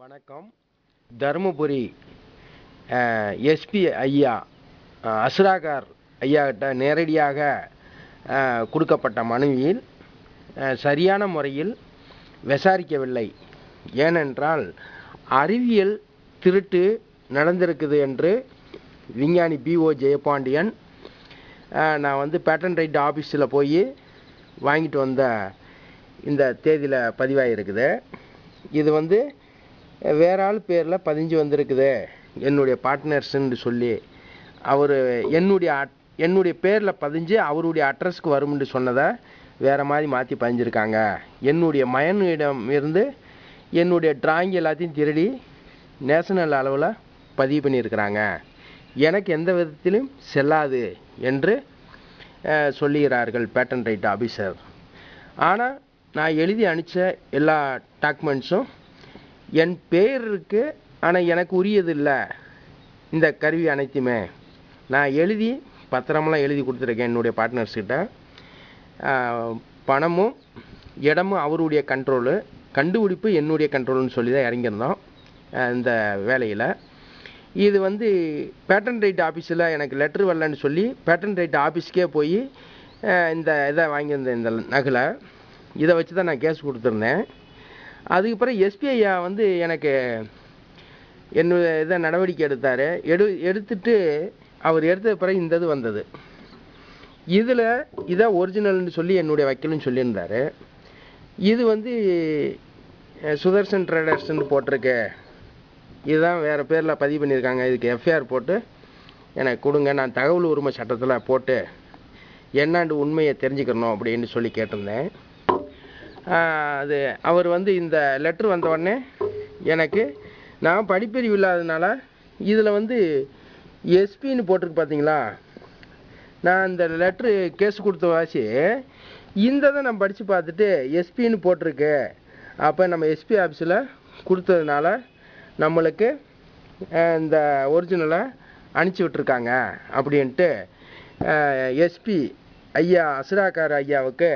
வணக்கம். தருமபுரி எஸ்பி ஐயா அஸ்ராகார் ஐயா கிட்ட நேரடியாக கொடுக்கப்பட்ட மனுவில் சரியான முறையில் விசாரிக்கவில்லை. ஏனென்றால் அறிவியல் திருட்டு நடந்திருக்குது என்று விஞ்ஞானி B.O. ஜெயபாண்டியன் நான் பேட்டன் ரைட் ஆஃபீஸில் போய் வாங்கிட்டு வந்த இந்த தேதியில் பதிவாகிருக்குது. இது வேற ஆள் பேரில் பதிஞ்சு வந்திருக்குது, என்னுடைய பார்ட்னர்ஸ்ன்னு சொல்லி அவர் என்னுடைய பேரில் பதிஞ்சு அவருடைய அட்ரஸ்க்கு வரும்னு சொன்னதை வேறு மாதிரி மாற்றி பதிஞ்சிருக்காங்க. என்னுடைய மயனிடம் இருந்து என்னுடைய டிராயிங் எல்லாத்தையும் திருடி நேஷனல் அளவில் பதிவு பண்ணியிருக்கிறாங்க. எனக்கு எந்த விதத்திலும் செல்லாது என்று சொல்லுகிறார்கள் பேட்டன் ரைட் ஆஃபீஸர். ஆனால் நான் எழுதி அனுப்பிச்ச எல்லா டாக்குமெண்ட்ஸும் என் பேர் இருக்குது, ஆனால் எனக்கு உரியது இல்லை. இந்த கருவி அனைத்துமே நான் எழுதி பத்திரமெல்லாம் எழுதி கொடுத்துருக்கேன். என்னுடைய பார்ட்னர்ஸ்கிட்ட பணமும் இடமும் அவருடைய கண்ட்ரோலு, கண்டுபிடிப்பு என்னுடைய கண்ட்ரோல்னு சொல்லி தான் இறங்கியிருந்தோம் இந்த வேலையில். இது பேட்டன் ரைட் ஆஃபீஸில் எனக்கு லெட்ரு வரலன்னு சொல்லி பேட்டன் ரைட் ஆஃபீஸ்க்கே போய் இந்த இதை வாங்கியிருந்தேன். இந்த நகலை இதை வச்சு தான் நான் கேஸ் கொடுத்துருந்தேன். அதுக்கப்புறம் எஸ்பி ஐயா எனக்கு என்னுடைய இதை நடவடிக்கை எடுத்தார். எடுத்துட்டு அவர் எடுத்த பிறகு இந்த இது வந்தது. இதில் இதை ஒரிஜினல்னு சொல்லி என்னுடைய வக்கீல்னு சொல்லியிருந்தார். இது சுதர்சன் ட்ரேடர்ஸ்ன்னு போட்டிருக்கு, இதுதான் வேறு பேரில் பதிவு பண்ணியிருக்காங்க, இதுக்கு எஃப்ஐஆர் போட்டு எனக்கு கொடுங்க, நான் தகவல் உரிமை சட்டத்தில் போட்டு என்னாண்டு உண்மையை தெரிஞ்சுக்கணும் அப்படின்னு சொல்லி கேட்டிருந்தேன். அது அவர் இந்த லெட்ரு வந்த உடனே எனக்கு நான் படிப்பறிவு இல்லாததுனால இதில் எஸ்பின்னு போட்டிருக்கு பார்த்தீங்களா, நான் இந்த லெட்ரு கேஸ் கொடுத்த வாசி இந்த தான் நான் படித்து பார்த்துட்டு எஸ்பின்னு போட்டிருக்கு, அப்போ நம்ம எஸ்பி ஆஃபீஸில் கொடுத்ததுனால நம்மளுக்கு இந்த ஒரிஜினலை அனுப்பிச்சி விட்ருக்காங்க அப்படின்ட்டு எஸ்பி ஐயா அஸ்ராகார் ஐயாவுக்கு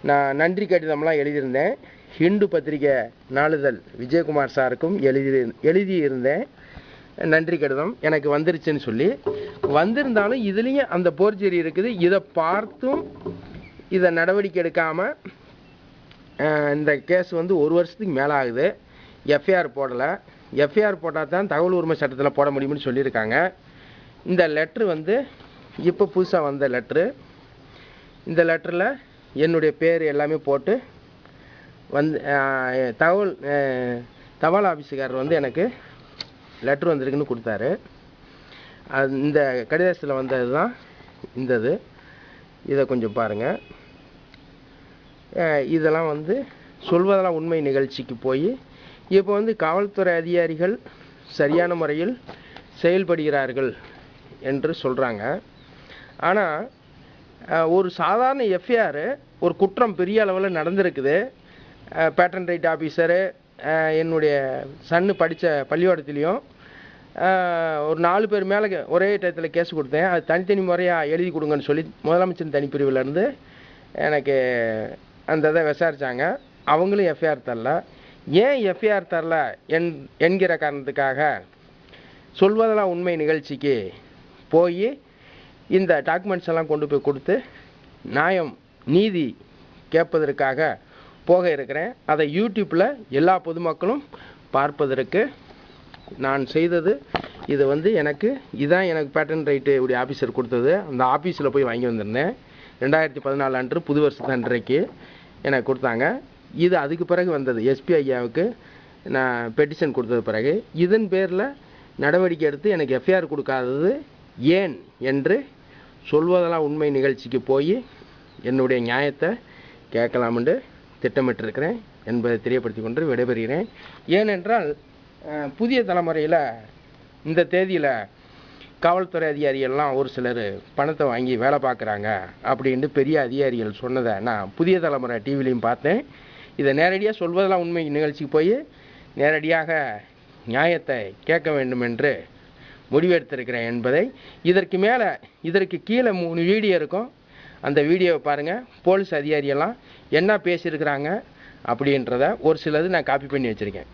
நான் நன்றி கடிதம்லாம் எழுதியிருந்தேன். ஹிந்து பத்திரிகை நாளிதழ் விஜயகுமார் சாருக்கும் எழுதியிருந்தேன் நன்றி கடிதம். எனக்கு வந்துருச்சுன்னு சொல்லி வந்திருந்தாலும் இதுலேயும் அந்த போர்ஜரி இருக்குது. இதை பார்த்தும் இதை நடவடிக்கை எடுக்காமல் இந்த கேஸ் 1 வருஷத்துக்கு மேலே ஆகுது. எஃப்ஐஆர் போடலை. எஃப்ஐஆர் போட்டால் தான் தகவல் உரிமை சட்டத்தில் போட முடியும்னு சொல்லியிருக்காங்க. இந்த லெட்ரு இப்போ புதுசாக வந்த லெட்ரு. இந்த லெட்டரில் என்னுடைய பேர் எல்லாமே போட்டு தபால் ஆஃபீஸுக்காரர் எனக்கு லெட்ரு வந்திருக்குன்னு கொடுத்தாரு. இந்த கடிதத்தில் வந்தது தான் இந்தது. இதை கொஞ்சம் பாருங்கள். இதெல்லாம் சொல்வதெல்லாம் உண்மை நிகழ்ச்சிக்கு போய் இப்போ காவல்துறை அதிகாரிகள் சரியான முறையில் செயல்படுகிறார்கள் என்று சொல்கிறாங்க. ஆனால் ஒரு சாதாரண எஃப்ஐஆர், ஒரு குற்றம் பெரிய அளவில் நடந்திருக்குது. பேட்டன் ரைட் ஆஃபீஸரு என்னுடைய சன்னு படித்த பள்ளிக்கூடத்துலேயும் ஒரு 4 பேர் மேலே ஒரே டயத்தில் கேஸ் கொடுத்தேன். அது தனித்தனி முறையாக எழுதி கொடுங்கன்னு சொல்லி முதலமைச்சர் தனிப்பிரிவிலேருந்து எனக்கு அந்த இதை விசாரித்தாங்க. அவங்களும் எஃப்ஐஆர் தரல. ஏன் எஃப்ஐஆர் தரல என்கிற காரணத்துக்காக சொல்வதெல்லாம் உண்மை நிகழ்ச்சிக்கு போய் இந்த டாக்குமெண்ட்ஸ் எல்லாம் கொண்டு போய் கொடுத்து நியாயம் நீதி கேட்பதற்காக போக இருக்கிறேன். அதை யூடியூப்பில் எல்லா பொதுமக்களும் பார்ப்பதற்கு நான் செய்தது. இது எனக்கு பேட்டன் ரைட்டு உடைய ஆஃபீஸர் கொடுத்தது. அந்த ஆஃபீஸில் போய் வாங்கி வந்திருந்தேன். 2014 அன்று புது வருஷத்து அன்றைக்கு எனக்கு கொடுத்தாங்க. இது அதுக்கு பிறகு வந்தது. எஸ்பி ஐயாவுக்கு நான் பெட்டிஷன் கொடுத்தது பிறகு இதன் பேரில் நடவடிக்கை எடுத்து எனக்கு எஃப்ஐஆர் கொடுக்காதது ஏன் என்று சொல்வதெல்லாம் உண்மை நிகழ்ச்சிக்கு போய் என்னுடைய நியாயத்தை கேட்கலாம்னு திட்டமிட்டிருக்கிறேன் என்பதை தெரியப்படுத்தி கொண்டு விடைபெறுகிறேன். ஏனென்றால் புதிய தலைமுறையில் இந்த தேதியில் காவல்துறை அதிகாரிகள்லாம் ஒரு சிலர் பணத்தை வாங்கி வேலை பார்க்குறாங்க அப்படின்ட்டு பெரிய அதிகாரிகள் சொன்னதை நான் புதிய தலைமுறை டிவிலையும் பார்த்தேன். இதை நேரடியாக சொல்வதெல்லாம் உண்மை நிகழ்ச்சிக்கு போய் நேரடியாக நியாயத்தை கேட்க வேண்டும் என்று முடிவெடுத்திருக்கிறேன் என்பதை இதற்கு கீழே 3 வீடியோ இருக்கும். அந்த வீடியோவை பாருங்கள். போலீஸ் அதிகாரியெல்லாம் என்ன பேசியிருக்கிறாங்க அப்படின்றத ஒரு சிலது நான் காப்பி பண்ணி வச்சுருக்கேன்.